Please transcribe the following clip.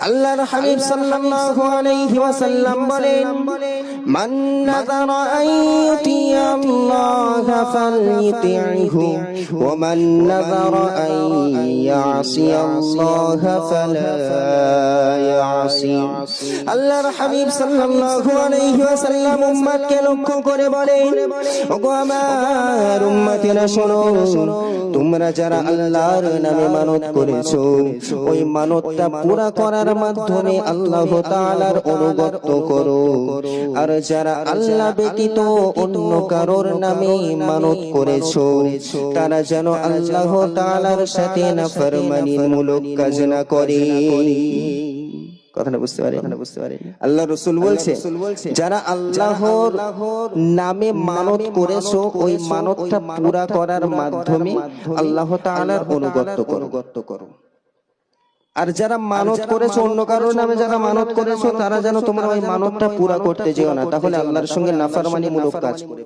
আল্লাহর হাবিব সাল্লাল্লাহু আলাইহি ওয়াসাল্লাম বলেন, মান নাযারা আন ইউতিয়া আল্লাহা ফালইতিহু ওয়া মান নাযারা আন ইয়াসি আল্লাহা ফালা ইয়াসি। আল্লাহর হাবিব সাল্লাল্লাহু আলাইহি ওয়াসাল্লাম উম্মতকে লক্ষ্য করে বলেন, ওগো আমার উম্মতেরা শোনো, তোমরা যারা আল্লাহর নামে মানত করেছো, ওই মানতটা পুরা করার মাধ্যমে আল্লাহ তাআলার অনুগত করো। আর যারা আল্লাহ ব্যতীত অন্য কারোর নামে মানত করেছো, তারা যেন আল্লাহ তাআলার সাথে নাফরমানির মূলক কাজ না করে। কথাটা বুঝতে পারেন? আল্লাহ রাসূল বলছে, যারা আল্লাহর নামে মানত করেছো, ওই মানতটা পুরা করার মাধ্যমে আল্লাহ তাআলার অনুগত করো। আর যারা মানত করেছো অন্য কারোর নামে, যারা মানত করেছো, তারা যেন তোমরা ওই মানতটা পুরা করতে যেও না, তাহলে আল্লাহর সঙ্গে নাফরমানি মূলক কাজ করে।